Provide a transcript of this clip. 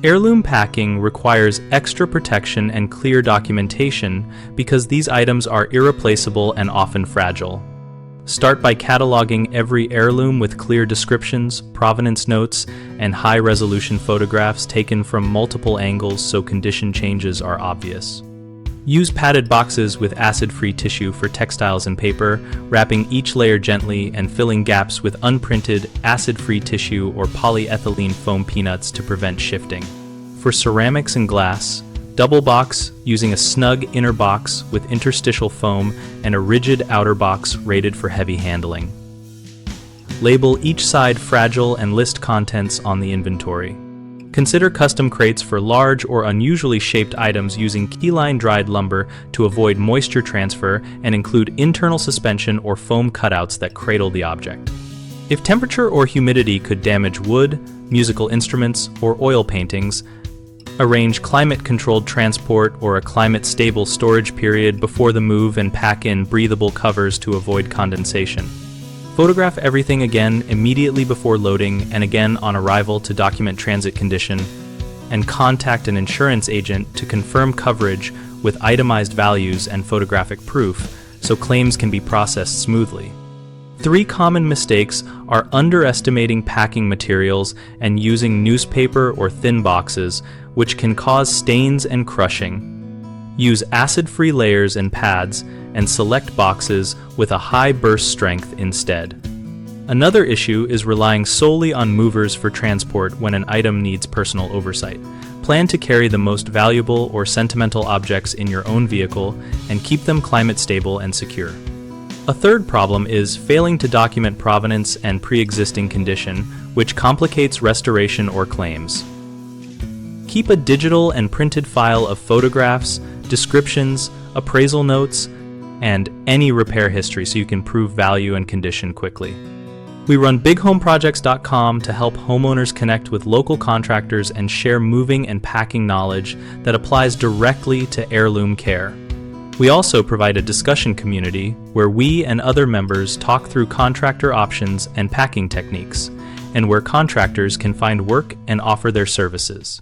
Heirloom packing requires extra protection and clear documentation because these items are irreplaceable and often fragile. Start by cataloging every heirloom with clear descriptions, provenance notes, and high-resolution photographs taken from multiple angles so condition changes are obvious. Use padded boxes with acid-free tissue for textiles and paper, wrapping each layer gently and filling gaps with unprinted, acid-free tissue or polyethylene foam peanuts to prevent shifting. For ceramics and glass, double box using a snug inner box with interstitial foam and a rigid outer box rated for heavy handling. Label each side fragile and list contents on the inventory. Consider custom crates for large or unusually shaped items using keyline dried lumber to avoid moisture transfer and include internal suspension or foam cutouts that cradle the object. If temperature or humidity could damage wood, musical instruments, or oil paintings, arrange climate-controlled transport or a climate-stable storage period before the move and pack in breathable covers to avoid condensation. Photograph everything again immediately before loading and again on arrival to document transit condition, and contact an insurance agent to confirm coverage with itemized values and photographic proof so claims can be processed smoothly. 3 common mistakes are underestimating packing materials and using newspaper or thin boxes, which can cause stains and crushing. Use acid-free layers and pads and select boxes with a high burst strength instead. Another issue is relying solely on movers for transport when an item needs personal oversight. Plan to carry the most valuable or sentimental objects in your own vehicle and keep them climate stable and secure. A third problem is failing to document provenance and pre-existing condition, which complicates restoration or claims. Keep a digital and printed file of photographs, descriptions, appraisal notes, and any repair history so you can prove value and condition quickly. We run bighomeprojects.com to help homeowners connect with local contractors and share moving and packing knowledge that applies directly to heirloom care. We also provide a discussion community where we and other members talk through contractor options and packing techniques, and where contractors can find work and offer their services.